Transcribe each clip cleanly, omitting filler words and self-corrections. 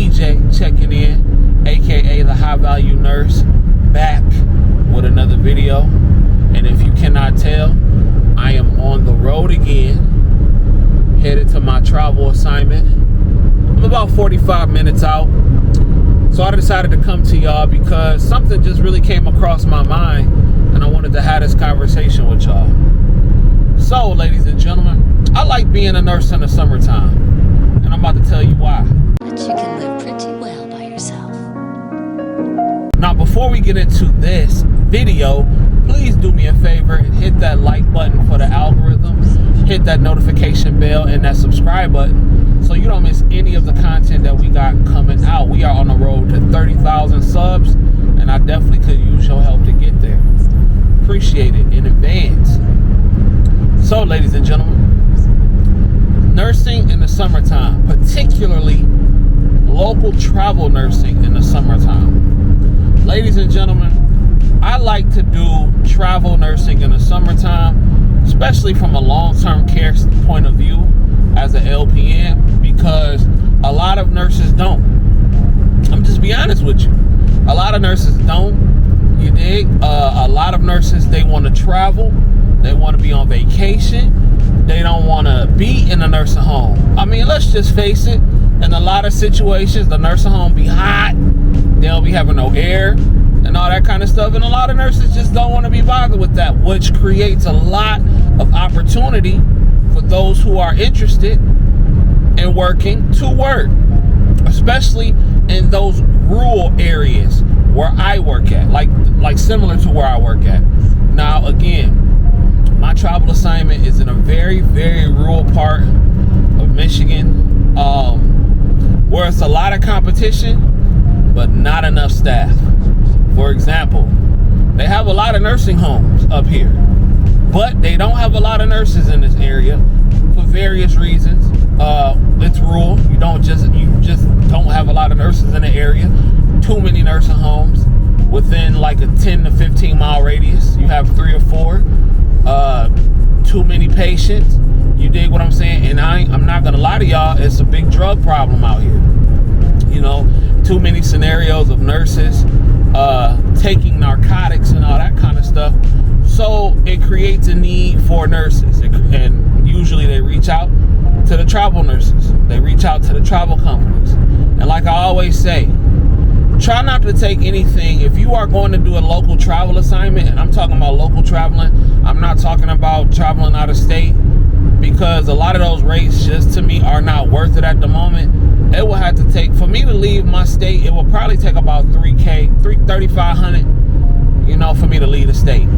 DJ checking in, aka the High Value Nurse, back with another video. And if you cannot tell, I am on the road again, headed to my travel assignment. I'm about 45 minutes out. So I decided to come to y'all because something just really came across my mind and I wanted to have this conversation with y'all. So, ladies and gentlemen, I like being a nurse in the summertime, and I'm about to tell you why. But you can live pretty well by yourself. Now, before we get into this video, please do me a favor and hit that like button for the algorithm, hit that notification bell and that subscribe button so you don't miss any of the content that we got coming out. We are on the road to 30,000 subs, and I definitely could use your help to get there. Appreciate it in advance. So, ladies and gentlemen, nursing in the summertime, particularly local travel nursing in the summertime. Ladies and gentlemen, I like to do travel nursing in the summertime, especially from a long-term care point of view as an LPN, because a lot of nurses don't. I'm just be honest with you. A lot of nurses don't. You dig? A lot of nurses, they want to travel. They want to be on vacation. They don't want to be in a nursing home. I mean, let's just face it. In a lot of situations, the nursing home be hot. They'll be having no air and all that kind of stuff. And a lot of nurses just don't want to be bothered with that, which creates a lot of opportunity for those who are interested in working to work, especially in those rural areas where I work at, like similar to where I work at. Now, again, my travel assignment is in a very, very rural part of Michigan, where it's a lot of competition, but not enough staff. For example, they have a lot of nursing homes up here, but they don't have a lot of nurses in this area for various reasons. It's rural. You just don't have a lot of nurses in the area. Too many nursing homes within like a 10 to 15 mile radius. You have 3 or 4. Too many patients. You dig what I'm saying? And I'm not gonna lie to y'all, it's a big drug problem out here. You know, too many scenarios of nurses taking narcotics and all that kind of stuff. So it creates a need for nurses, and usually they reach out to the travel nurses. They reach out to the travel companies. And like I always say, try not to take anything. If you are going to do a local travel assignment, and I'm talking about local traveling, I'm not talking about traveling out of state, because a lot of those rates just to me are not worth it at the moment. It will have to take, for me to leave my state, it will probably take about $3,500, you know, for me to leave the state.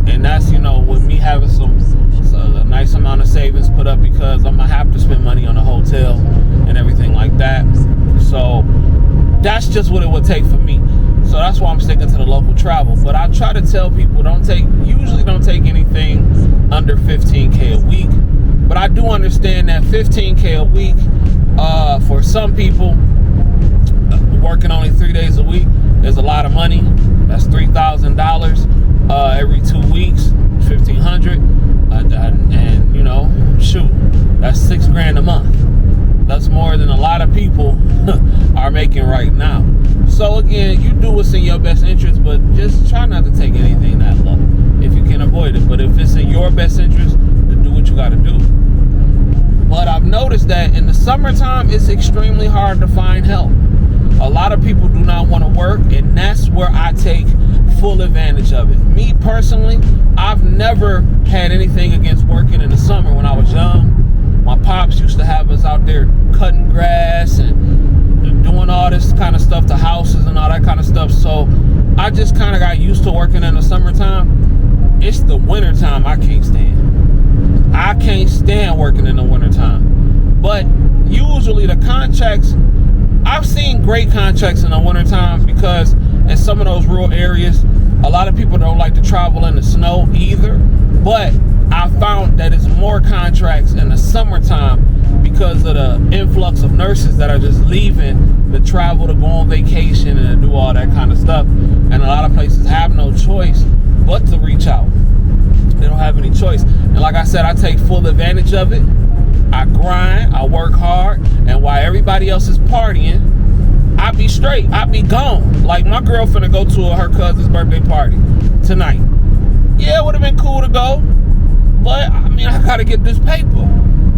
And that's, you know, with me having a nice amount of savings put up, because I'm gonna have to spend money on a hotel and everything like that. So that's just what it would take for me. So that's why I'm sticking to the local travel. But I try to tell people usually don't take anything under 15K a week. But I do understand that 15K a week, for some people, working only 3 days a week is a lot of money. That's $3,000 every 2 weeks, $1,500, and you know, shoot, that's $6,000 a month. That's more than a lot of people are making right now. So again, you do what's in your best interest, but just try not to take anything that low if you can avoid it. But if it's in your best interest, then do what you got to do. But I've noticed that in the summertime, it's extremely hard to find help. A lot of people do not want to work, and that's where I take full advantage of it. Me personally, I've never had anything against working in the summer. When I was young, my pops used to have us out there cutting grass and doing all this kind of stuff to houses and all that kind of stuff. So I just kind of got used to working in the summertime. It's the wintertime I can't stand. I can't stand working in the wintertime. But usually the contracts, I've seen great contracts in the wintertime, because in some of those rural areas, a lot of people don't like to travel in the snow either. But I found that it's more contracts in the summertime because of the influx of nurses that are just leaving to travel, to go on vacation and to do all that kind of stuff. And a lot of places have no choice but to reach out. They don't have any choice. And like I said, I take full advantage of it. I grind, I work hard, and while everybody else is partying, I be straight. I be gone. Like, my girl finna go to her cousin's birthday party tonight. Yeah, it would have been cool to go, but I mean, I gotta get this paper.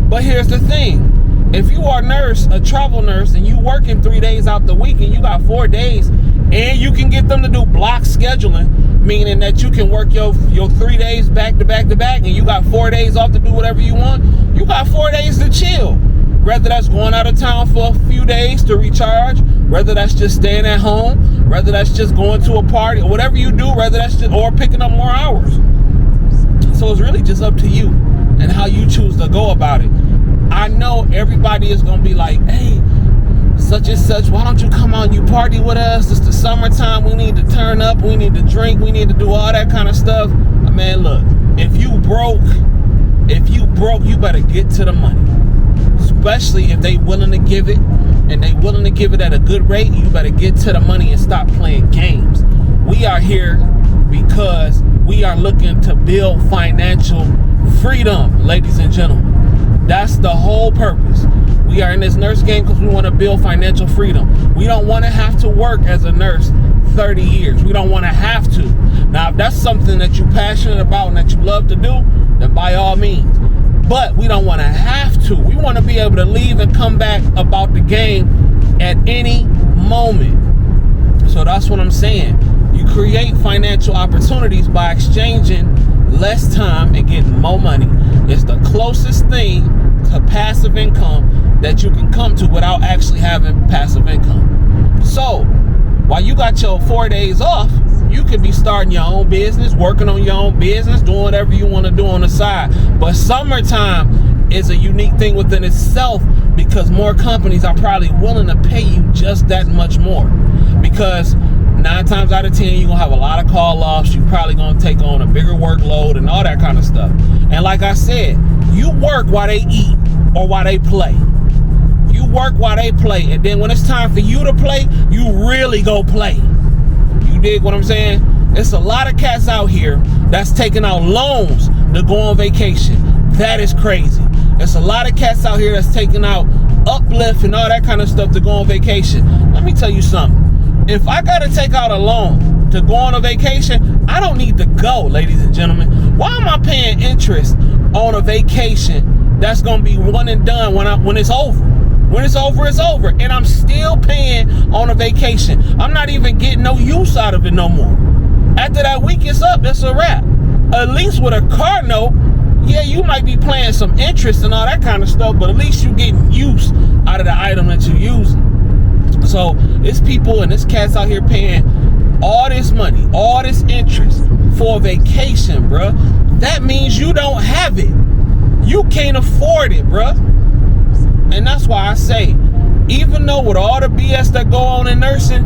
But here's the thing. If you are a nurse, a travel nurse, and you working 3 days out the week and you got 4 days, and you can get them to do block scheduling, meaning that you can work your 3 days back to back to back, and you got 4 days off to do whatever you want, you got 4 days to chill. Whether that's going out of town for a few days to recharge, whether that's just staying at home, whether that's just going to a party, or whatever you do, whether that's just, or picking up more hours. So it's really just up to you and how you choose to go about it. I know everybody is going to be like, hey, such and such, why don't you come out and you party with us? It's the summertime. We need to turn up. We need to drink. We need to do all that kind of stuff. Man, look, if you broke, you better get to the money. Especially if they willing to give it, and they willing to give it at a good rate, you better get to the money and stop playing games. We are here because we are looking to build financial freedom, ladies and gentlemen. That's the whole purpose. We are in this nurse game because we want to build financial freedom. We don't want to have to work as a nurse 30 years. We don't want to have to. Now, if that's something that you're passionate about and that you love to do, then by all means. But we don't want to have to. We want to be able to leave and come back about the game at any moment. So that's what I'm saying. You create financial opportunities by exchanging less time and getting more money. It's the closest thing to passive income that you can come to without actually having passive income. So while you got your 4 days off, you could be starting your own business, working on your own business, doing whatever you want to do on the side. But summertime is a unique thing within itself because more companies are probably willing to pay you just that much more. Because 9 times out of 10, you're going to have a lot of call-offs. You're probably going to take on a bigger workload and all that kind of stuff. And like I said, you work while they eat or while they play. You work while they play. And then when it's time for you to play, you really go play. You dig what I'm saying? It's a lot of cats out here that's taking out loans to go on vacation. That is crazy. It's a lot of cats out here that's taking out Uplift and all that kind of stuff to go on vacation. Let me tell you something. If I got to take out a loan to go on a vacation, I don't need to go, ladies and gentlemen. Why am I paying interest on a vacation that's going to be one and done when it's over? When it's over, it's over. And I'm still paying on a vacation. I'm not even getting no use out of it no more. After that week is up, it's a wrap. At least with a car note, yeah, you might be paying some interest and all that kind of stuff, but at least you're getting use out of the item that you're using. So it's people and it's cats out here paying all this money, all this interest for a vacation, bruh. That means you don't have it. You can't afford it, bruh. And that's why I say, even though with all the BS that go on in nursing,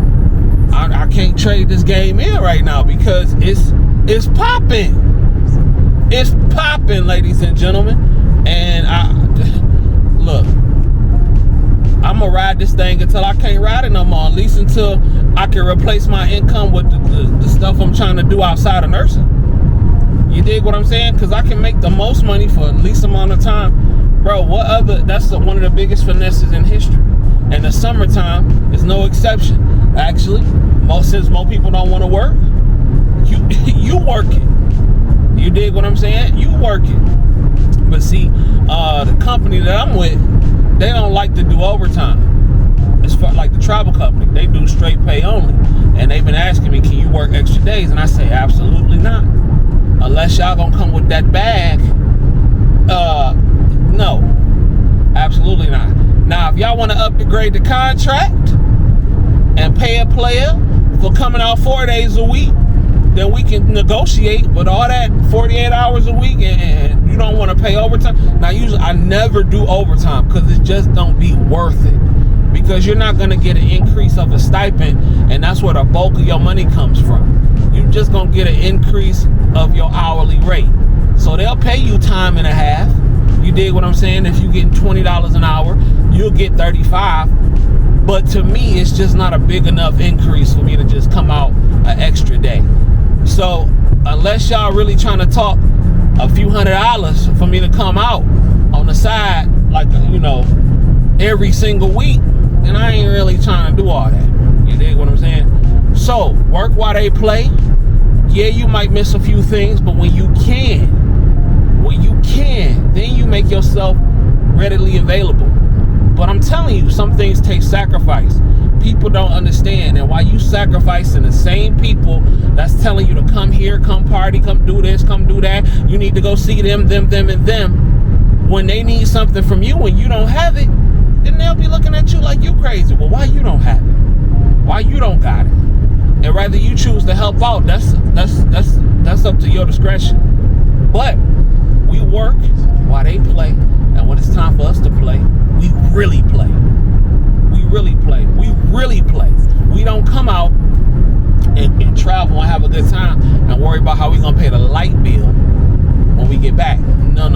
I can't trade this game in right now because it's popping. It's popping, ladies and gentlemen. And look, I'm gonna ride this thing until I can't ride it no more. At least until I can replace my income with the stuff I'm trying to do outside of nursing. You dig what I'm saying? Because I can make the most money for the least amount of time. Bro, that's one of the biggest finesses in history. And the summertime is no exception. Actually, since most people don't want to work, you work it. You dig what I'm saying? You work it. But see, the company that I'm with, they don't like to do overtime. It's like the travel company. They do straight pay only. And they've been asking me, can you work extra days? And I say, absolutely not. Unless y'all gonna come with that bag, no, absolutely not. Now, if y'all want to upgrade the contract and pay a player for coming out 4 days a week, then we can negotiate. But all that 48 hours a week and you don't want to pay overtime. Now, usually I never do overtime because it just don't be worth it. Because you're not going to get an increase of a stipend, and that's where the bulk of your money comes from. You're just going to get an increase of your hourly rate. So they'll pay you time and a half. You dig what I'm saying? If you're getting $20 an hour, you'll get $35. But to me, it's just not a big enough increase for me to just come out an extra day. So unless y'all really trying to talk a few $100s for me to come out on the side, like, every single week, then I ain't really trying to do all that. You dig what I'm saying? So, work while they play. Yeah, you might miss a few things, but when you can, then you make yourself readily available. But I'm telling you, some things take sacrifice. People don't understand. And while you sacrificing the same people that's telling you to come here, come party, come do this, come do that, you need to go see them, and them. When they need something from you and you don't have it, then they'll be looking at you like you crazy. Well, why you don't have it? Why you don't got it? And rather you choose to help out, that's up to your discretion. But we work while they play, and when it's time for us to play, we really play. We really play. We really play. We don't come out and travel and have a good time and worry about how we're gonna pay the light bill when we get back. No.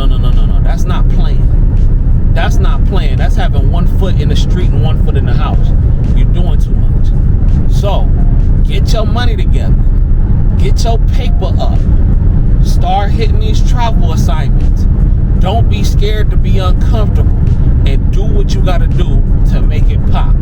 That's not playing. That's not playing. That's having one foot in the street and one foot in the house. You're doing too much. So get your money together. Get your paper up. Start hitting these travel assignments. Don't be scared to be uncomfortable, and do what you gotta do to make it pop.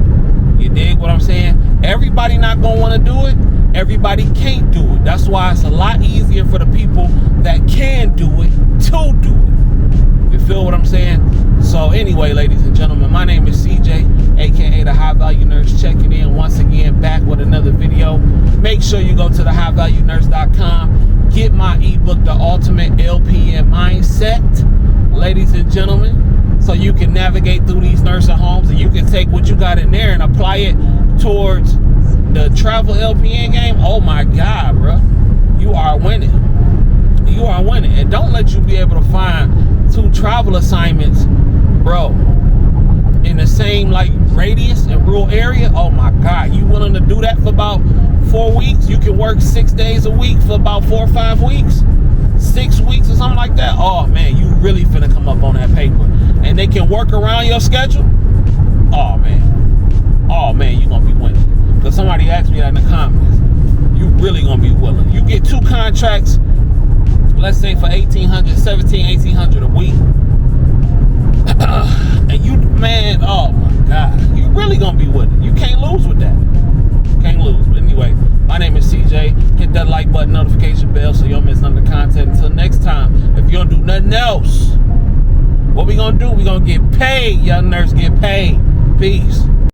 You dig what I'm saying? Everybody not gonna wanna do it. Everybody can't do it. That's why it's a lot easier for the people that can do it to do it. You feel what I'm saying? So anyway, ladies and gentlemen, my name is CJ, aka the High Value Nurse, checking in once again, back with another video. Make sure you go to thehighvaluenurse.com, get my ebook, The Ultimate LPN Mindset, ladies and gentlemen, so you can navigate through these nursing homes, and you can take what you got in there and apply it towards the travel LPN game. Oh my God, bro, you are winning. You are winning. And don't let you be able to find 2 travel assignments, bro, in the same like radius and rural area. Oh my God, you willing to do that for about 4 weeks? You can work 6 days a week for about 4 or 5 weeks, 6 weeks or something like that. Oh man, you really finna come up on that paper, and they can work around your schedule. Oh man, you gonna be winning. Because somebody asked me that in the comments. You really gonna be willing. You get 2 contracts, let's say for $1,800 a week, and you, man, oh my God, you really gonna be winning. You can't lose with that. Can't lose. But anyway, my name is CJ. Hit that like button, notification bell, so you don't miss none of the content. Until next time, if you don't do nothing else, what we gonna do? We gonna get paid. Young nurse, get paid. Peace.